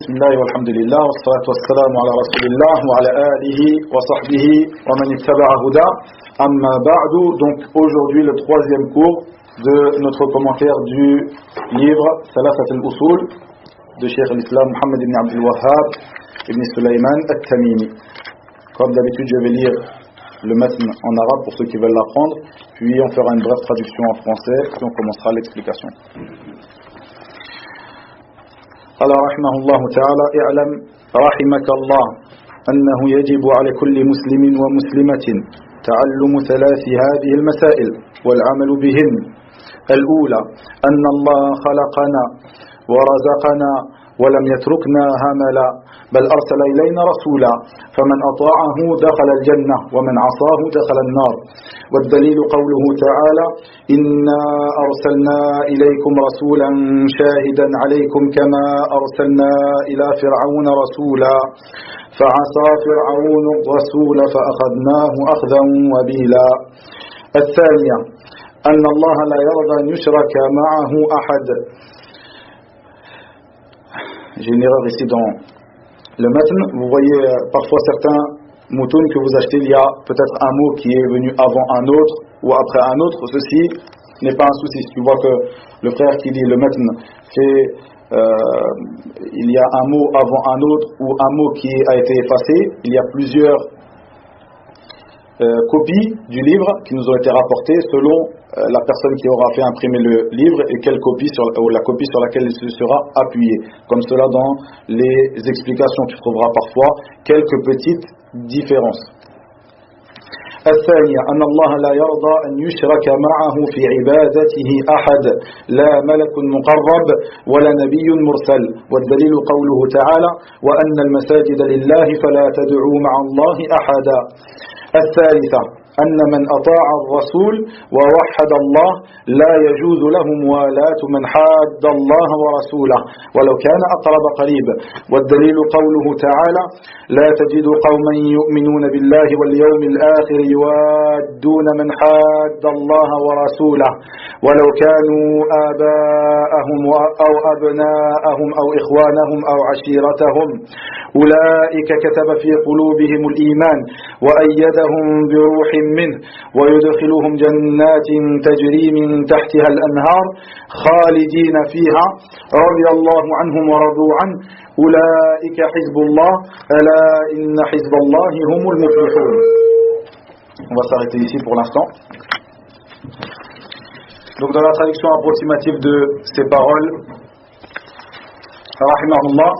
Bismillah walhamdulillah wassalatu wassalamu ala rasulillah wa ala alihi wa sahbihi wa man ittaba'a huda. Amma ba'du. Donc aujourd'hui le troisième cours de notre commentaire du livre Thalathat al-Usul de Cheikh al-Islam Mohammed ibn Abdul Wahhab ibn Sulaiman al-Tamimi. Comme d'habitude je vais lire le matn en arabe pour ceux qui veulent l'apprendre, puis on fera une brève traduction en français et on commencera l'explication. قال رحمه الله تعالى: اعلم رحمك الله أنه يجب على كل مسلم ومسلمة تعلم ثلاث هذه المسائل والعمل بهن. الأولى أن الله خلقنا ورزقنا ولم يتركنا هملا بل أرسل إلينا رسولا فمن أطاعه دخل الجنة ومن عصاه دخل النار. والدليل قوله تعالى: إنا أرسلنا إليكم رسولا شاهدا عليكم كما أرسلنا إلى فرعون رسولا فعصى فرعون الرسول فأخذناه أخذا وبيلا. الثانية أن الله لا يرضى أن يشرك معه أحد. J'ai une erreur ici dans le matn. Vous voyez parfois certains moutons que vous achetez, il y a peut-être un mot qui est venu avant un autre ou après un autre. Ceci n'est pas un souci. Si tu vois que le frère qui lit le matn fait il y a un mot avant un autre ou un mot qui a été effacé, il y a plusieurs copies du livre qui nous ont été rapportées selon la personne qui aura fait imprimer le livre et quelle copie ou la copie sur laquelle il se sera appuyé. Comme cela dans les explications, tu trouveras parfois quelques petites différences. الثانية أن الله لا يرضى أن يشرك معه في عبادته أحد لا ملك مقرب ولا نبي مرسل. والدليل قوله تعالى: وأن المساجد لله فلا تدعوا مع الله أحدا. الثالثة أن من أطاع الرسول ووحد الله لا يجوز له موالاة من حاد الله ورسوله ولو كان أقرب قريب. والدليل قوله تعالى: لا تجد قوما يؤمنون بالله واليوم الآخر يوادون من حاد الله ورسوله ولو كانوا آباءهم أو أبناءهم أو إخوانهم أو عشيرتهم أولئك كتب في قلوبهم الإيمان وأيدهم بروح منه ويدخلهم جنات تجري من تحتها الأنهار خالدين فيها رضي الله عنهم ورضوا عنه أولئك حزب الله ألا إن حزب الله هم المفلحون. On va s'arrêter ici pour l'instant. Donc dans la traduction approximative de ces paroles, rahimahullah,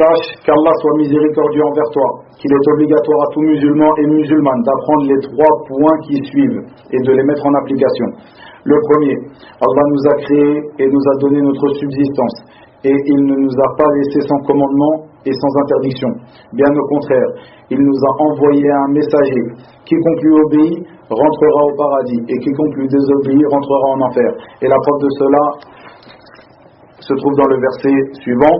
sache qu'Allah soit miséricordieux envers toi, qu'il est obligatoire à tout musulman et musulmane d'apprendre les trois points qui suivent et de les mettre en application. Le premier, Allah nous a créés et nous a donné notre subsistance et il ne nous a pas laissés sans commandement et sans interdiction. Bien au contraire, il nous a envoyé un messager. Quiconque lui obéit rentrera au paradis et quiconque lui désobéit rentrera en enfer. Et la preuve de cela se trouve dans le verset suivant: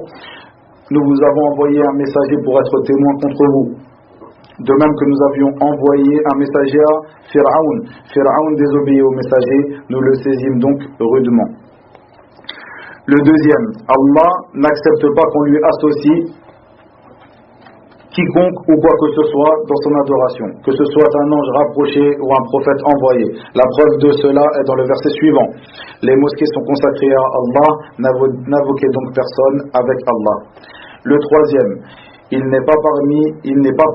nous vous avons envoyé un messager pour être témoin contre vous. De même que nous avions envoyé un messager à Pharaon. Pharaon désobéit au messager, nous le saisîmes donc rudement. Le deuxième, Allah n'accepte pas qu'on lui associe quiconque ou quoi que ce soit dans son adoration, que ce soit un ange rapproché ou un prophète envoyé. La preuve de cela est dans le verset suivant: les mosquées sont consacrées à Allah, n'invoquez donc personne avec Allah. Le troisième, il n'est pas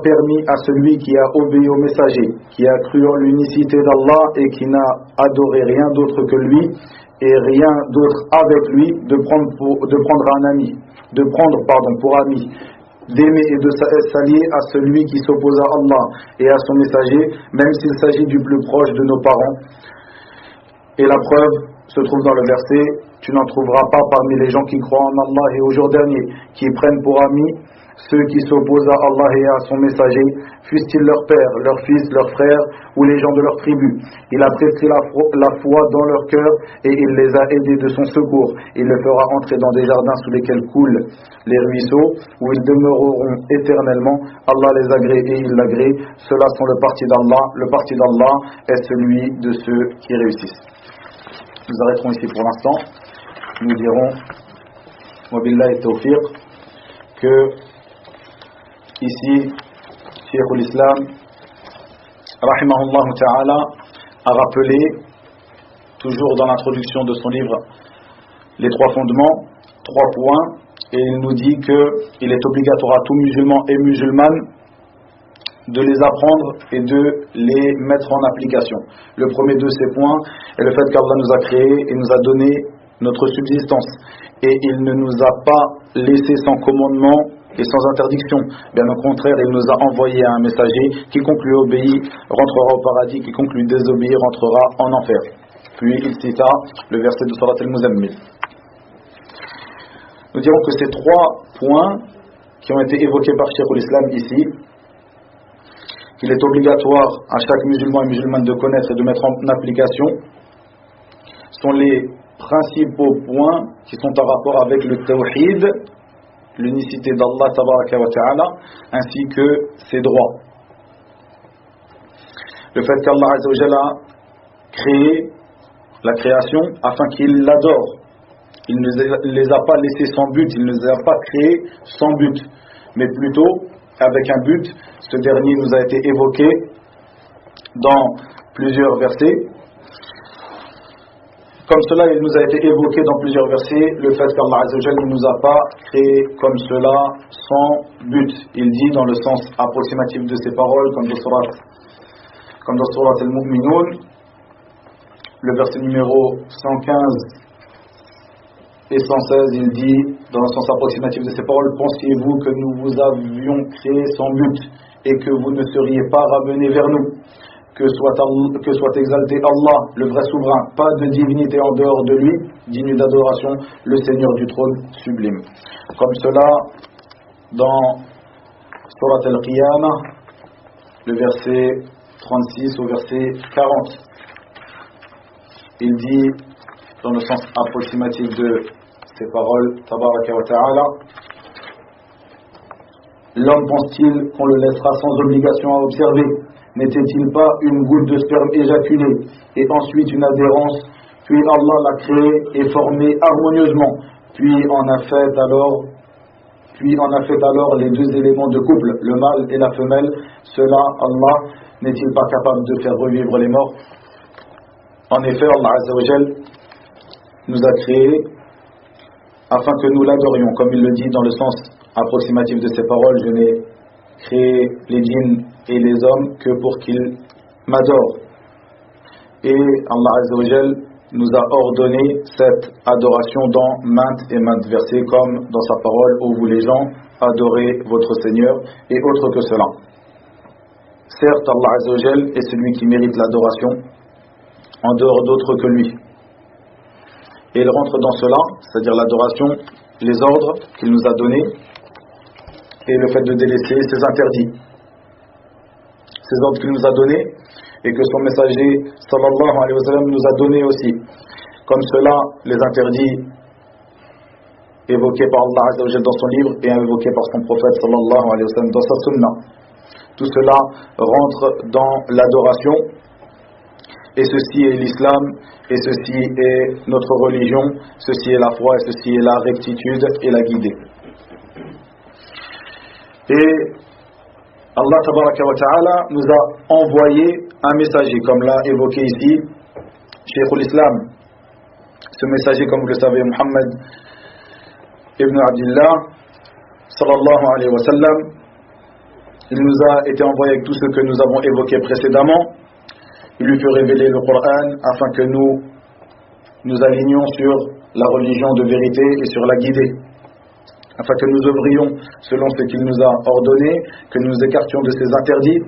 permis à celui qui a obéi au messager, qui a cru en l'unicité d'Allah et qui n'a adoré rien d'autre que lui et rien d'autre avec lui, de prendre pour ami, d'aimer et de s'allier à celui qui s'oppose à Allah et à son messager, même s'il s'agit du plus proche de nos parents. Et la preuve se trouve dans le verset: tu n'en trouveras pas parmi les gens qui croient en Allah et au jour dernier, qui prennent pour amis ceux qui s'opposent à Allah et à son messager, fussent-ils leur père, leur fils, leur frère ou les gens de leur tribu. Il a prescrit la foi dans leur cœur et il les a aidés de son secours. Il les fera entrer dans des jardins sous lesquels coulent les ruisseaux, où ils demeureront éternellement. Allah les agrée et il l'agrée. Ceux-là sont le parti d'Allah. Le parti d'Allah est celui de ceux qui réussissent. Nous arrêterons ici pour l'instant. Nous dirons: Wa billahi tawfiq. que ici, Cheikh l'Islam, rahimahullah ta'ala, a rappelé, toujours dans l'introduction de son livre, les trois fondements, 3 points, et il nous dit qu'il est obligatoire à tout musulman et musulmane de les apprendre et de les mettre en application. Le premier de ces points est le fait qu'Allah nous a créés et nous a donné notre subsistance. Et il ne nous a pas laissé sans commandement et sans interdiction. Bien au contraire, il nous a envoyé un messager: quiconque lui obéit rentrera au paradis, quiconque lui désobéit rentrera en enfer. Puis il cita le verset de Surat al-Muzammil. Nous dirons que ces 3 points qui ont été évoqués par Cheikh l'Islam ici, qu'il est obligatoire à chaque musulman et musulmane de connaître et de mettre en application, sont les principaux points qui sont en rapport avec le tawhid, l'unicité d'Allah tabaraka wa ta'ala, ainsi que ses droits. Le fait qu'Allah azza wa jalla a créé la création afin qu'il l'adore. Il ne les a pas laissés sans but, il ne les a pas créés sans but, mais plutôt avec un but. Ce dernier nous a été évoqué dans plusieurs versets. Comme cela, il nous a été évoqué dans plusieurs versets le fait qu'Allah azza wa jalla ne nous a pas créés comme cela sans but. Il dit dans le sens approximatif de ces paroles, comme dans Surat al-Mu'minun, le verset numéro 115 et 116, il dit dans le sens approximatif de ces paroles: pensiez-vous que nous vous avions créé sans but et que vous ne seriez pas ramenés vers nous? Que soit exalté Allah, le vrai souverain, pas de divinité en dehors de lui, digne d'adoration, le Seigneur du trône sublime. Comme cela, dans Surat al-Qiyamah, le verset 36 au verset 40, il dit, dans le sens approximatif de ces paroles, Tabaraka wa Ta'ala: l'homme pense-t-il qu'on le laissera sans obligation à observer? N'était-il pas une goutte de sperme éjaculée et ensuite une adhérence, puis Allah l'a créé et formé harmonieusement, puis en a fait alors les 2 éléments de couple, le mâle et la femelle. Cela, Allah n'est-il pas capable de faire revivre les morts? En effet, Allah azza wa jal nous a créés afin que nous l'adorions, comme il le dit dans le sens approximatif de ces paroles: je n'ai créé les djinns et les hommes que pour qu'ils m'adorent. Et Allah azza wa jal nous a ordonné cette adoration dans maintes et maintes versets, comme dans sa parole: ô vous les gens, adorez votre Seigneur, et autre que cela. Certes, Allah azza wa jal est celui qui mérite l'adoration en dehors d'autre que lui. Et il rentre dans cela, c'est-à-dire l'adoration, les ordres qu'il nous a donnés et le fait de délaisser ses interdits. Ces ordres qu'il nous a donnés et que son messager sallallahu alayhi wa sallam nous a donnés aussi. Comme cela, les interdits évoqués par Allah azza wa jalla dans son livre et évoqués par son prophète sallallahu alayhi wa sallam dans sa sunna. Tout cela rentre dans l'adoration. Et ceci est l'islam, et ceci est notre religion, ceci est la foi, et ceci est la rectitude et la guidée. Et Allah tabaraka wa ta'ala nous a envoyé un messager, comme l'a évoqué ici Cheikh l'Islam. Ce messager, comme vous le savez, Muhammad ibn Abdillah sallallahu alayhi wa sallam, il nous a été envoyé avec tout ce que nous avons évoqué précédemment. Il lui fait révéler le Coran afin que nous alignions sur la religion de vérité et sur la guidée, afin que nous œuvrions selon ce qu'il nous a ordonné, que nous écartions de ses interdits.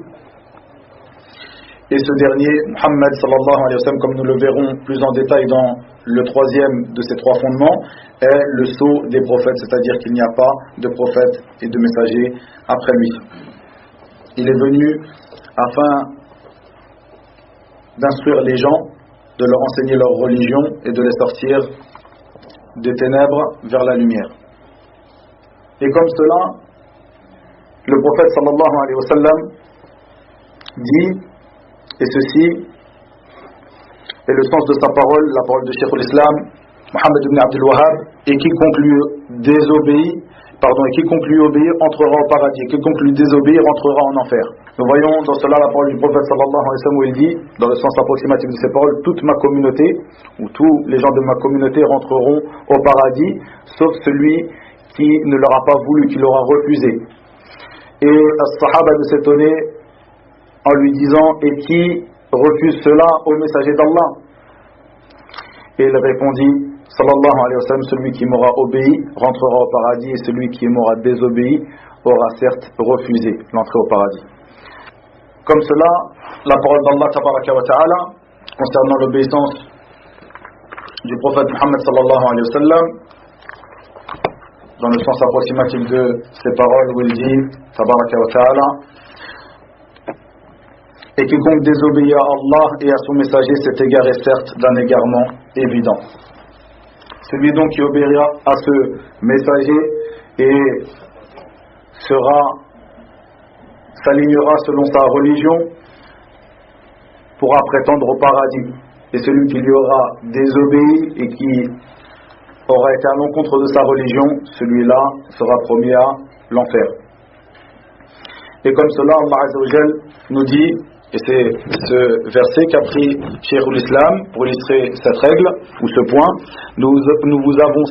Et ce dernier, Muhammad sallallahu alayhi wa sallam, comme nous le verrons plus en détail dans le 3e de ces 3 fondements, est le sceau des prophètes, c'est-à-dire qu'il n'y a pas de prophète et de messager après lui. Il est venu afin d'instruire les gens, de leur enseigner leur religion et de les sortir des ténèbres vers la lumière. Et comme cela, le prophète sallallahu alayhi wa sallam dit, et ceci est le sens de sa parole, la parole de Cheikh l'Islam, Muhammad ibn Abdul Wahhab: et quiconque lui désobéit et quiconque lui obéir entrera au paradis, et quiconque lui désobéir entrera en enfer. Nous voyons dans cela la parole du prophète sallallahu alayhi wa sallam où il dit, dans le sens approximatif de ces paroles, toute ma communauté, ou tous les gens de ma communauté rentreront au paradis, sauf celui qui ne l'aura pas voulu, qui l'aura refusé. Et as-sahaba de s'étonner en lui disant, et qui refuse cela au messager d'Allah? Et il répondit, sallallahu alayhi wa sallam, celui qui m'aura obéi rentrera au paradis, et celui qui m'aura désobéi aura certes refusé l'entrée au paradis. Comme cela, la parole d'Allah tabaraka wa ta'ala concernant l'obéissance du prophète Muhammad sallallahu alayhi wa sallam, dans le sens approximatif de ces paroles où il dit tabaraka wa ta'ala, et quiconque désobéit à Allah et à son messager s'est égaré certes d'un égarement évident. Celui donc qui obéira à ce messager et s'alignera selon sa religion pourra prétendre au paradis. Et celui qui lui aura désobéi et qui aura été à l'encontre de sa religion, celui-là sera promis à l'enfer. Et comme cela, Allah Azza wa Jal nous dit, et c'est ce verset qu'a pris Cheikhul Islam pour illustrer cette règle ou ce point, nous vous avons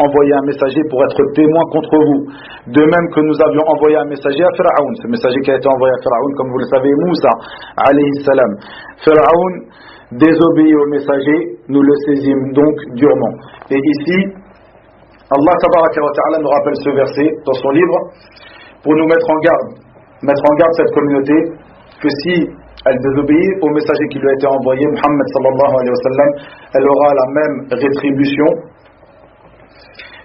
envoyé un messager pour être témoin contre vous, de même que nous avions envoyé un messager à Pharaon. Ce messager qui a été envoyé à Pharaon, comme vous le savez, Moussa alayhi salam. Pharaon désobéit au messager, nous le saisissons donc durement. Et ici, Allah tabaraka wa ta'ala nous rappelle ce verset dans son livre pour nous mettre en garde cette communauté que si elle désobéit au messager qui lui a été envoyé, Muhammad sallallahu alayhi wa sallam, elle aura la même rétribution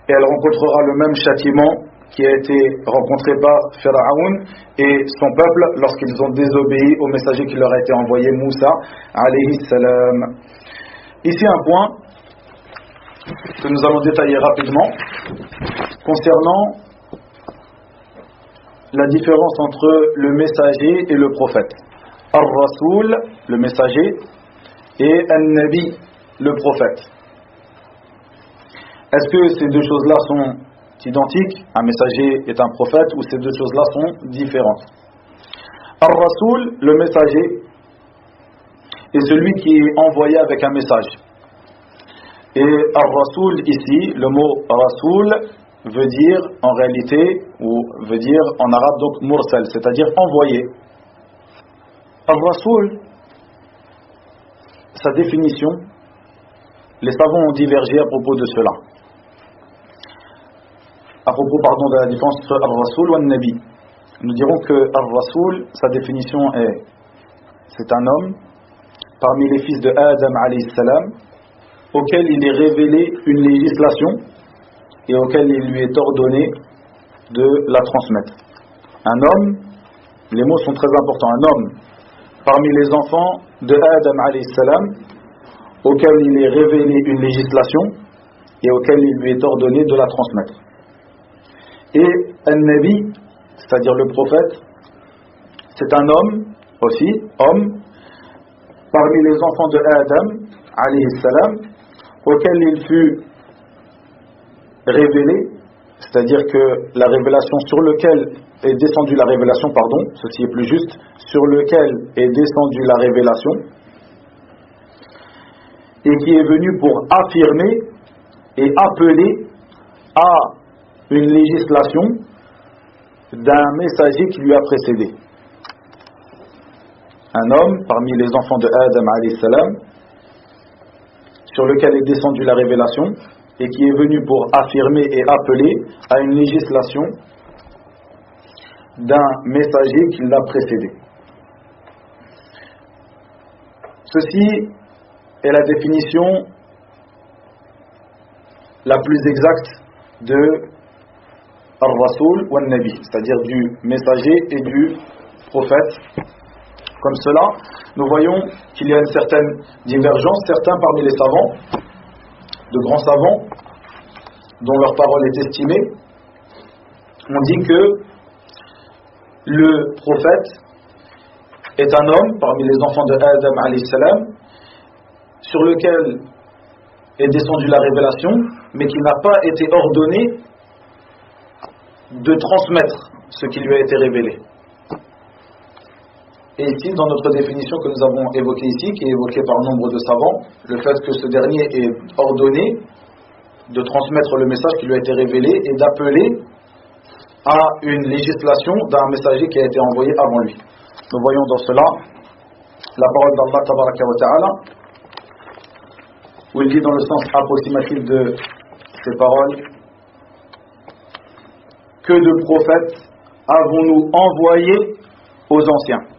et elle rencontrera le même châtiment qui a été rencontré par Pharaon et son peuple lorsqu'ils ont désobéi au messager qui leur a été envoyé, Moussa alayhi salam. Ici un point que nous allons détailler rapidement concernant la différence entre le messager et le prophète. Ar-Rasoul, le messager, et An-Nabi, le prophète. Est-ce que ces deux choses-là sont identiques? Un messager est un prophète, ou ces deux choses-là sont différentes? Ar-Rasoul, le messager, est celui qui est envoyé avec un message. Et Ar-Rasoul, ici, le mot Rasoul, veut dire en réalité, ou veut dire en arabe donc mursal, c'est-à-dire envoyé. Ar-Rasoul, sa définition, les savants ont divergé à propos de cela. À propos, de la différence entre Ar-Rasoul ou An-Nabi. Nous dirons que Ar-Rasoul, sa définition est, c'est un homme parmi les fils de Adam alayhi salam, auquel il est révélé une législation et auquel il lui est ordonné de la transmettre. Un homme, les mots sont très importants, un homme parmi les enfants de Adam alayhi salam, auquel il est révélé une législation et auquel il lui est ordonné de la transmettre. Et un-Nabi, c'est-à-dire le prophète, c'est un homme aussi, homme, parmi les enfants de Adam alayhi salam, auquel il fut révélé, c'est-à-dire que la révélation sur lequel est descendue la révélation, ceci est plus juste, sur lequel est descendue la révélation, et qui est venu pour affirmer et appeler à une législation d'un messager qui lui a précédé. Un homme parmi les enfants de Adam alayhi salam, sur lequel est descendue la révélation, et qui est venu pour affirmer et appeler à une législation d'un messager qui l'a précédé. Ceci est la définition la plus exacte de Ar-Rasoul ou An-Nabi, c'est-à-dire du messager et du prophète. Comme cela, nous voyons qu'il y a une certaine divergence. Certains parmi les savants, de grands savants, dont leur parole est estimée, ont dit que le prophète est un homme parmi les enfants de Adam alayhi salam, sur lequel est descendue la révélation, mais qui n'a pas été ordonné de transmettre ce qui lui a été révélé. Et ici, dans notre définition que nous avons évoquée ici, qui est évoquée par nombre de savants, le fait que ce dernier est ordonné de transmettre le message qui lui a été révélé et d'appeler à une législation d'un messager qui a été envoyé avant lui. Nous voyons dans cela la parole d'Allah Tabaraka wa Ta'ala, où il dit dans le sens approximatif de ces paroles: que de prophètes avons-nous envoyés aux anciens?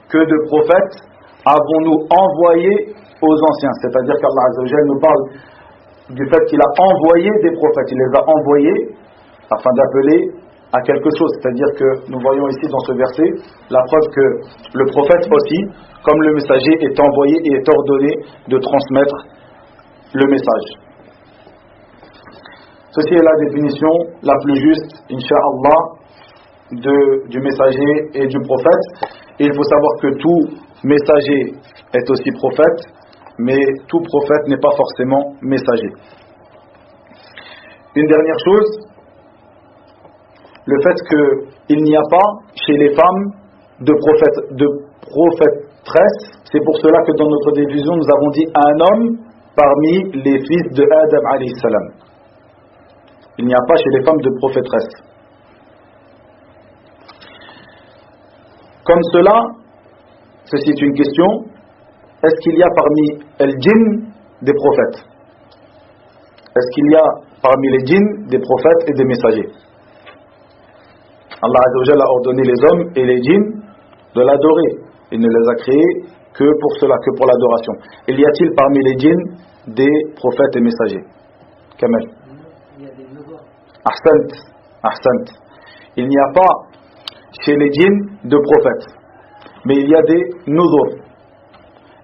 Que de prophètes avons-nous envoyés aux anciens? C'est-à-dire qu'Allah Azza wa Jalla nous parle du fait qu'il a envoyé des prophètes. Il les a envoyés afin d'appeler à quelque chose. C'est-à-dire que nous voyons ici dans ce verset la preuve que le prophète aussi, comme le messager, est envoyé et est ordonné de transmettre le message. Ceci est la définition la plus juste, Inch'Allah, du messager et du prophète. Et il faut savoir que tout messager est aussi prophète, mais tout prophète n'est pas forcément messager. Une dernière chose, le fait qu'il n'y a pas chez les femmes de prophétresses. C'est pour cela que dans notre division nous avons dit un homme parmi les fils de Adam alayhi salam. Il n'y a pas chez les femmes de prophétresses. Comme cela, ceci est une question: est-ce qu'il y a parmi les djinns des prophètes? Est-ce qu'il y a parmi les djinns des prophètes et des messagers? Allah Azza wa Jalla a ordonné les hommes et les djinns de l'adorer. Il ne les a créés que pour cela, que pour l'adoration. Il y a-t-il parmi les djinns des prophètes et messagers? Kamel. Il y a des nouveaux. Ahsant. Il n'y a pas chez les djinns de prophètes, mais il y a des nuzur.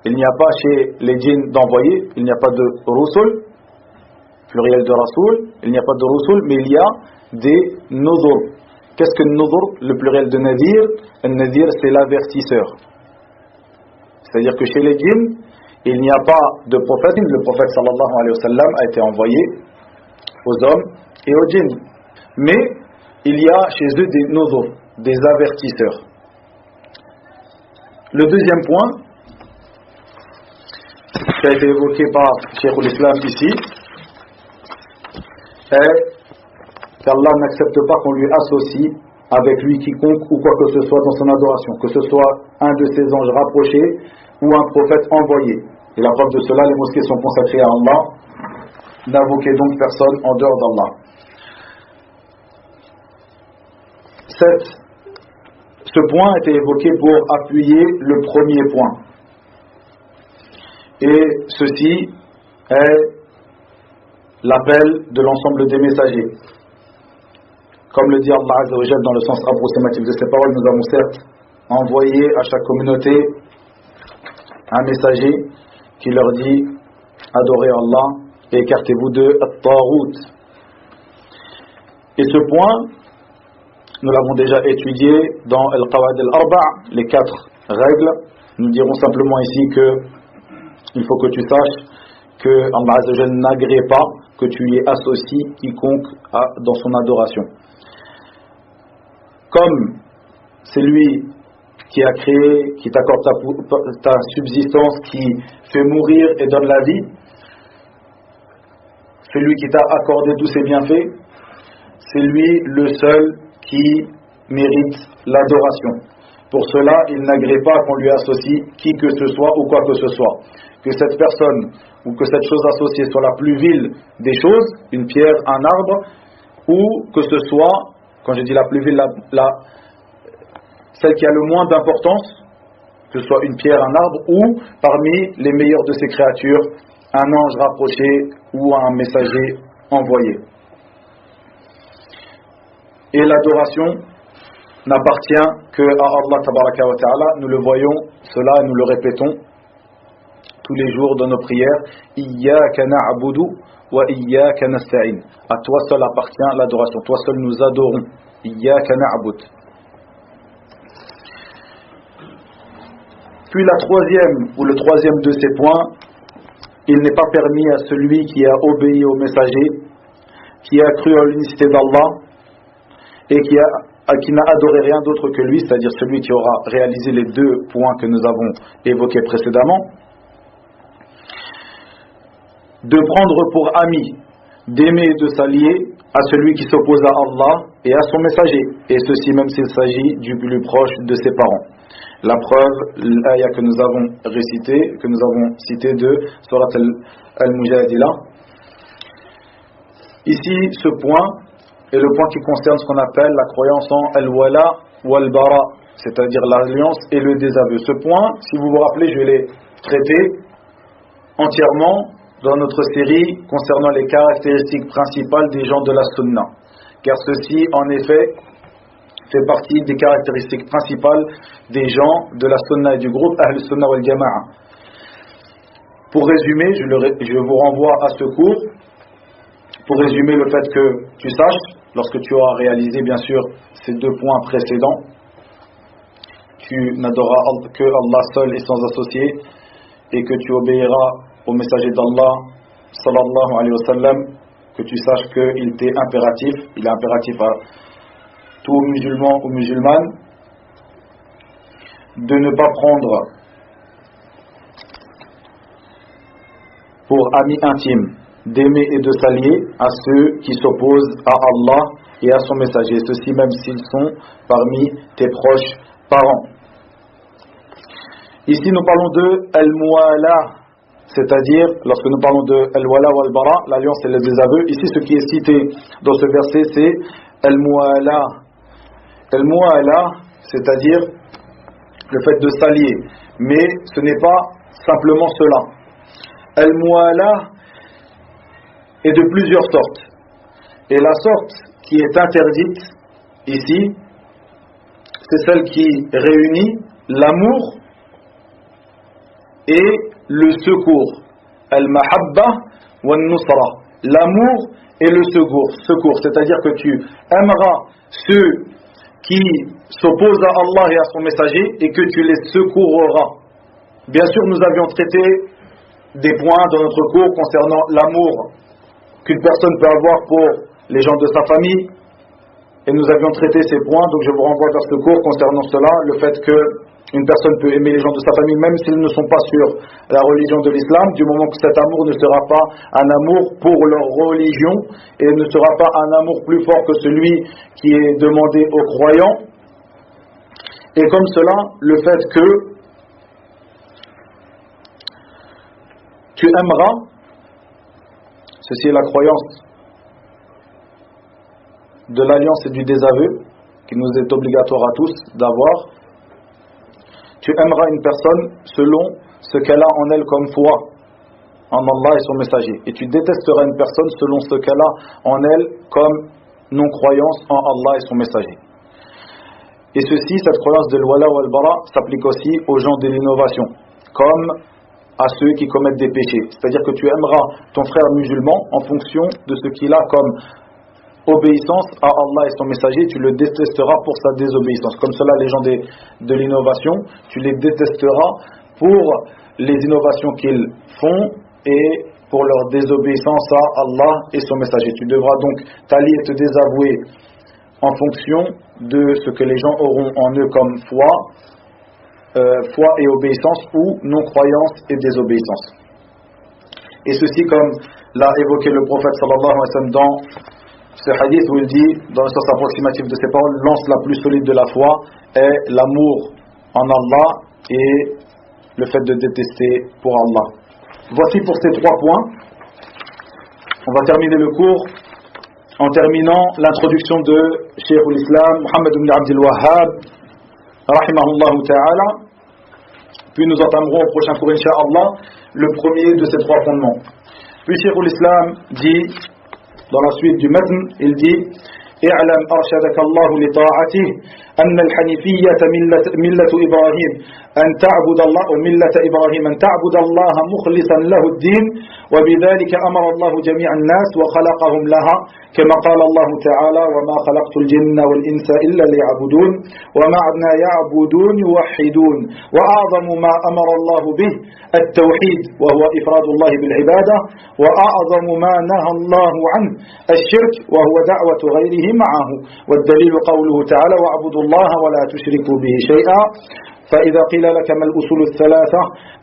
Il n'y a pas chez les djinns d'envoyés, il n'y a pas de rusul, pluriel de rasoul, il n'y a pas de rusul, mais il y a des nuzur. Qu'est-ce que nuzur? Le pluriel de nadir. Un nadir, c'est l'avertisseur. C'est-à-dire que chez les djinns, il n'y a pas de prophète. Le prophète sallallahu alayhi wa sallam a été envoyé aux hommes et aux djinns. Mais il y a chez eux des nuzur, des avertisseurs. Le deuxième point qui a été évoqué par Cheikh l'Islam ici est qu'Allah n'accepte pas qu'on lui associe avec lui quiconque ou quoi que ce soit dans son adoration, que ce soit un de ses anges rapprochés ou un prophète envoyé. Et la preuve de cela, les mosquées sont consacrées à Allah. N'invoquez donc personne en dehors d'Allah. Ce point a été évoqué pour appuyer le premier point. Et ceci est l'appel de l'ensemble des messagers. Comme le dit Allah Azza wa Jalla dans le sens approximatif de ces paroles, nous avons certes envoyé à chaque communauté un messager qui leur dit: adorez Allah et écartez-vous de At-Taghut. Et ce point, nous l'avons déjà étudié dans Al-Qawad al-Arba', les 4 règles. Nous dirons simplement ici que il faut que tu saches que Allah Azza wa Jalla n'agrée pas que tu y associes quiconque dans son adoration. Comme c'est lui qui a créé, qui t'accorde ta subsistance, qui fait mourir et donne la vie, c'est lui qui t'a accordé tous ses bienfaits, c'est lui le seul qui mérite l'adoration. Pour cela, il n'agrée pas qu'on lui associe qui que ce soit ou quoi que ce soit. Que cette personne ou que cette chose associée soit la plus vile des choses, une pierre, un arbre, ou que ce soit, quand je dis la plus vile, celle qui a le moins d'importance, que ce soit une pierre, un arbre, ou parmi les meilleures de ces créatures, un ange rapproché ou un messager envoyé. Et l'adoration n'appartient que à Allah Tabaraka wa Ta'ala. Nous le voyons, cela, nous le répétons tous les jours dans nos prières. Iyyaka na'budu wa iyyaka nasta'in. À toi seul appartient l'adoration. Toi seul nous adorons. Iyyaka na'bud. Puis le troisième de ces points, il n'est pas permis à celui qui a obéi au messager, qui a cru en l'unicité d'Allah, et qui n'a adoré rien d'autre que lui, c'est-à-dire celui qui aura réalisé les deux points que nous avons évoqués précédemment, de prendre pour ami, d'aimer et de s'allier à celui qui s'oppose à Allah et à son messager, et ceci même s'il s'agit du plus proche de ses parents. La preuve, l'ayah que nous avons récitée, que nous avons citée de Surat al-Mujadila. Ici, ce point est le point qui concerne ce qu'on appelle la croyance en al-wala ou al-bara, c'est-à-dire l'alliance et le désaveu. Ce point, si vous vous rappelez, je l'ai traité entièrement dans notre série concernant les caractéristiques principales des gens de la sunna, car ceci en effet fait partie des caractéristiques principales des gens de la sunna et du groupe Ahl Sunna wal Jama'a. Pour résumer, je vous renvoie à ce cours pour résumer le fait que tu saches, lorsque tu auras réalisé bien sûr ces deux points précédents, tu n'adoreras que Allah seul et sans associé, et que tu obéiras au messager d'Allah sallallahu alayhi wa sallam, que tu saches qu'il est impératif à tout musulman ou musulmane de ne pas prendre pour amis intimes, d'aimer et de s'allier à ceux qui s'opposent à Allah et à son messager, ceci même s'ils sont parmi tes proches parents. Ici nous parlons de al-muwala, c'est-à-dire lorsque nous parlons de al-wala ou al-bara, l'alliance et le désaveu. Ici ce qui est cité dans ce verset c'est al-muwala. Al-muwala, c'est-à-dire le fait de s'allier, mais ce n'est pas simplement cela. Al-muwala est de plusieurs sortes, et la sorte qui est interdite ici, c'est celle qui réunit l'amour et le secours. Al-mahabba wa al-nusra, l'amour et le secours, c'est-à-dire que tu aimeras ceux qui s'opposent à Allah et à son messager et que tu les secoureras. Bien sûr, nous avions traité des points dans notre cours concernant l'amour qu'une personne peut avoir pour les gens de sa famille, et nous avions traité ces points, donc je vous renvoie vers ce cours concernant cela, le fait que une personne peut aimer les gens de sa famille même s'ils ne sont pas sur la religion de l'islam, du moment que cet amour ne sera pas un amour pour leur religion et ne sera pas un amour plus fort que celui qui est demandé aux croyants. Et comme cela, le fait que tu aimeras, ceci est la croyance de l'alliance et du désaveu qui nous est obligatoire à tous d'avoir. Tu aimeras une personne selon ce qu'elle a en elle comme foi en Allah et son messager, et tu détesteras une personne selon ce qu'elle a en elle comme non-croyance en Allah et son messager. Et ceci, cette croyance de l'wala ou al-bara, s'applique aussi aux gens de l'innovation, comme à ceux qui commettent des péchés. C'est-à-dire que tu aimeras ton frère musulman en fonction de ce qu'il a comme obéissance à Allah et son messager, tu le détesteras pour sa désobéissance. Comme cela, les gens de l'innovation, tu les détesteras pour les innovations qu'ils font et pour leur désobéissance à Allah et son messager. Tu devras donc t'allier et te désavouer en fonction de ce que les gens auront en eux comme foi et obéissance, ou non-croyance et désobéissance. Et ceci, comme l'a évoqué le prophète sallallahu alayhi wa sallam dans ce hadith où il dit, dans le sens approximatif de ses paroles, l'anse la plus solide de la foi est l'amour en Allah et le fait de détester pour Allah. Voici pour ces 3 points. On va terminer le cours en terminant l'introduction de Cheikh al-Islam Muhammad ibn Abdul Wahhab rahimahullah ta'ala, puis nous entamerons au prochain cours incha'Allah le premier de ces 3 fondements. Puis Cheikh al-Islam dit dans la suite du matn, il dit: اعلم أرشدك الله لطاعته أن الحنيفية ملة إبراهيم أن تعبد الله وملة إبراهيم أن تعبد الله مخلصا له الدين وبذلك أمر الله جميع الناس وخلقهم لها كما قال الله تعالى وما خلقت الجن والإنس إلا ليعبدون ومعنى يعبدون يوحدون وأعظم ما أمر الله به التوحيد وهو إفراد الله بالعبادة وأعظم ما نهى الله عنه الشرك وهو دعوة غيره معه والدليل قوله تعالى واعبدوا الله ولا تشركوا به شيئا فإذا قيل لك ما الأصول الثلاثة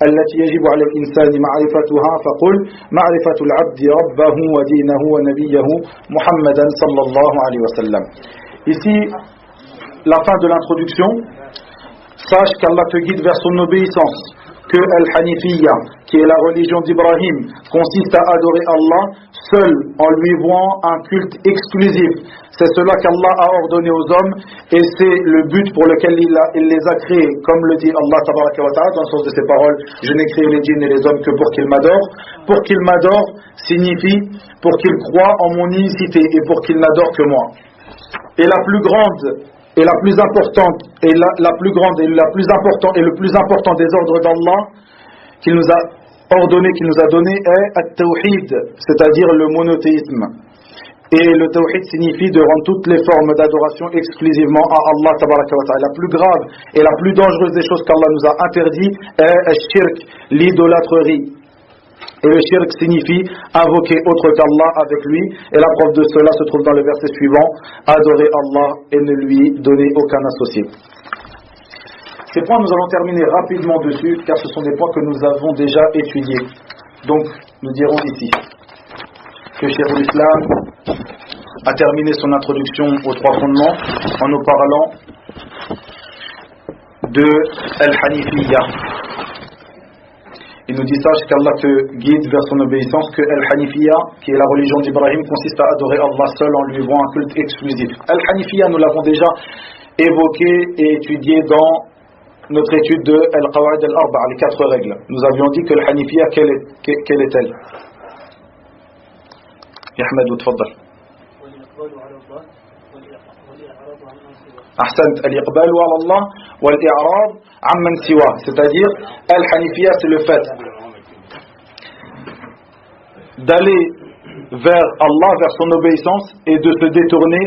التي يجب على الإنسان معرفتها فقل معرفة العبد ربه ودينه ونبيه محمدا صلى الله عليه وسلم. Ici, la fin de l'introduction. Sache qu'Allah te guide vers son obéissance, que Al-Hanifiyya, qui est la religion d'Ibrahim, consiste à adorer Allah seul en lui vouant un culte exclusif. C'est cela qu'Allah a ordonné aux hommes et c'est le but pour lequel il les a créés. Comme le dit Allah Tabaraka wa Ta'ala dans le sens de ses paroles, je n'ai créé les djinns et les hommes que pour qu'ils m'adorent. Pour qu'ils m'adorent signifie pour qu'ils croient en mon unicité et pour qu'ils n'adorent que moi. Et la plus grande et la plus importante et la plus grande et la plus important et le plus important des ordres d'Allah qu'il nous a ordonné, qu'il nous a donné est at-tawhid, c'est-à-dire le monothéisme. Et le tawhid signifie de rendre toutes les formes d'adoration exclusivement à Allah tabaraka wa ta'ala. La plus grave et la plus dangereuse des choses qu'Allah nous a interdit est al-shirk, l'idolâtrerie. Et le shirk signifie invoquer autre qu'Allah avec lui. Et la preuve de cela se trouve dans le verset suivant, adorer Allah et ne lui donner aucun associé. Ces points, nous allons terminer rapidement dessus, car ce sont des points que nous avons déjà étudiés. Donc, nous dirons ici que Cheikh l'Islam a terminé son introduction aux trois fondements en nous parlant de Al-Hanifiyya. Il nous dit, sache qu'Allah te guide vers son obéissance, que Al-Hanifiyya, qui est la religion d'Ibrahim, consiste à adorer Allah seul en lui vouant un culte exclusif. Al-Hanifiyya, nous l'avons déjà évoqué et étudié dans notre étude de Al-Qawa'id al-Arba', les 4 règles. Nous avions dit que Al-Hanifiyya, quelle est-elle? Ahmed, تفضل. أحسنت. الإقبال على الله والإعراض عمن سواه, c'est-à-dire Al-Hanifiyya, c'est le fait d'aller vers Allah, vers son obéissance et de se détourner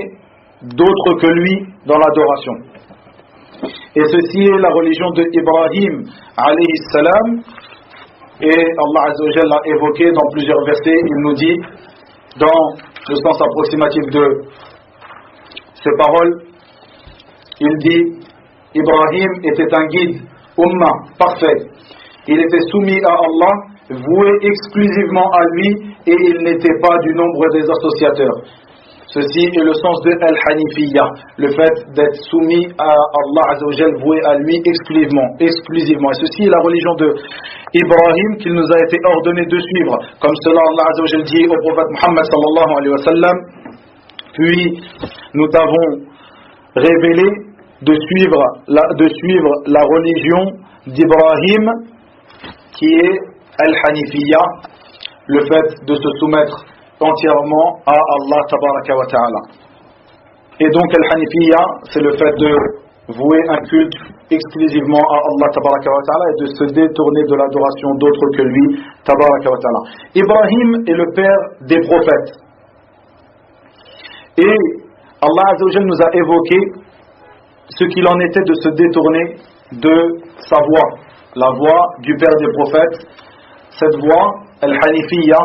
d'autres que lui dans l'adoration. Et ceci est la religion de Ibrahim alayhi salam, et Allah Azza wa Jalla l'a évoqué dans plusieurs versets. Il nous dit dans le sens approximatif de ces paroles, il dit Ibrahim était un guide ummah parfait, il était soumis à Allah, voué exclusivement à lui, et il n'était pas du nombre des associateurs. Ceci est le sens de Al-Hanifiyya, le fait d'être soumis à Allah Azza wa Jal, voué à lui exclusivement. Et ceci est la religion de Ibrahim qu'il nous a été ordonné de suivre. Comme cela Allah Azza wa Jal dit au prophète Muhammad sallallahu alayhi wa sallam, puis nous t'avons révélé de suivre la religion d'Ibrahim qui est Al-Hanifiyya, le fait de se soumettre entièrement à Allah tabaraka wa ta'ala. Et donc Al-Hanifiyya, c'est le fait de vouer un culte exclusivement à Allah tabaraka wa ta'ala et de se détourner de l'adoration d'autres que lui tabaraka wa ta'ala. Ibrahim est le père des prophètes. Et Allah Azza wa Jalla nous a évoqué ce qu'il en était de se détourner de sa voie, la voie du père des prophètes, cette voie, Al-Hanifiyya,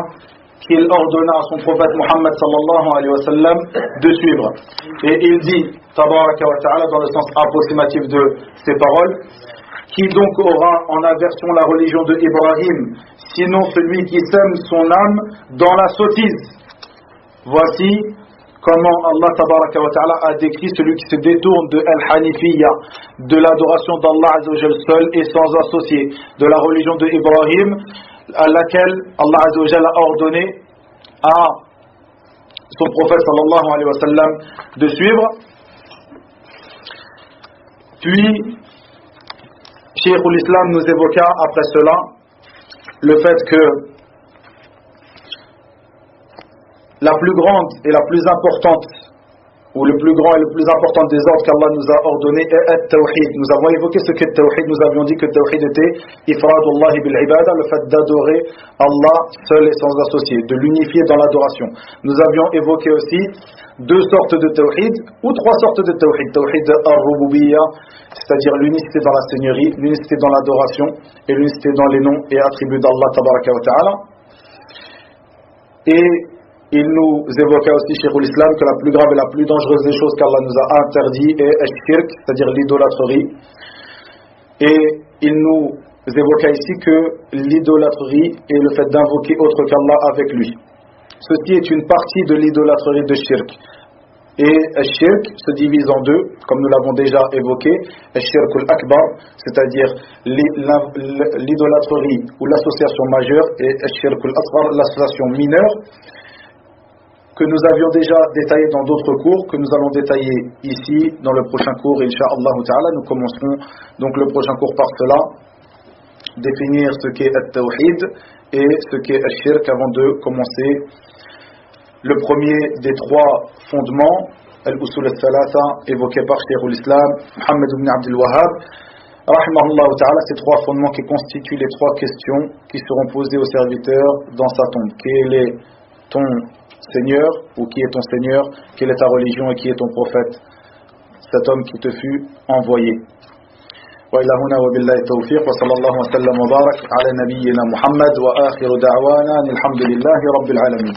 qu'il ordonna à son prophète Muhammad sallallahu alayhi wa sallam de suivre. Et il dit, tabaraka wa ta'ala, dans le sens approximatif de ces paroles, qui donc aura en aversion la religion de Ibrahim, sinon celui qui sème son âme dans la sottise. Voici comment Allah tabaraka wa ta'ala a décrit celui qui se détourne de Al-Hanifiyya, de l'adoration d'Allah Azza wa Jal seul et sans associé, de la religion de Ibrahim, à laquelle Allah Azza wa Jal a ordonné à son prophète sallallahu alayhi wa sallam de suivre. Puis Cheikh l'Islam nous évoqua après cela le fait que la plus grande et la plus importante ou le plus grand et le plus important des ordres qu'Allah nous a ordonné est At-Tawhid. Nous avons évoqué ce qu'est Tawhid. Nous avions dit que Tawhid était Ifradullah bil ibada, le fait d'adorer Allah seul et sans associé, de l'unifier dans l'adoration. Nous avions évoqué aussi deux sortes de Tawhid, ou trois sortes de Tawhid. Tawhid al-Rububiyyah, c'est-à-dire l'unicité dans la seigneurie, l'unicité dans l'adoration et l'unicité dans les noms et attributs d'Allah tabaraka wa ta'ala. Et il nous évoqua aussi, Cheikh l'Islam, que la plus grave et la plus dangereuse des choses qu'Allah nous a interdit est Ash-Shirk, c'est-à-dire l'idolâtrerie. Et il nous évoqua ici que l'idolâtrerie est le fait d'invoquer autre qu'Allah avec lui. Ceci est une partie de l'idolâtrerie de Shirk. Et Ash-Shirk se divise en deux, comme nous l'avons déjà évoqué. Ash-Shirk al-Akbar, c'est-à-dire l'idolâtrerie ou l'association majeure, et Ash-Shirk al-Asghar, l'association mineure, que nous avions déjà détaillé dans d'autres cours, que nous allons détailler ici dans le prochain cours, Inch'Allah Ta'ala. Nous commencerons donc le prochain cours par cela, définir ce qu'est At-Tawhid et ce qu'est Ash-Shirk avant de commencer le premier des trois fondements, Al-Usul al-Thalatha, évoqué par Cheikh l'Islam, Muhammad ibn Abdul Wahhab, Rahimahullah Ta'ala, ces trois fondements qui constituent les trois questions qui seront posées au serviteur dans sa tombe. Quel est ton Seigneur, ou qui est ton Seigneur, quelle est ta religion et qui est ton prophète, cet homme qui te fut envoyé. Wa ila huna wa billahi tawfiq wa sallallahu wa sallam wa barak ala nabiyyina Muhammad wa akhiru da'wana alhamdulillahi rabbil alamin.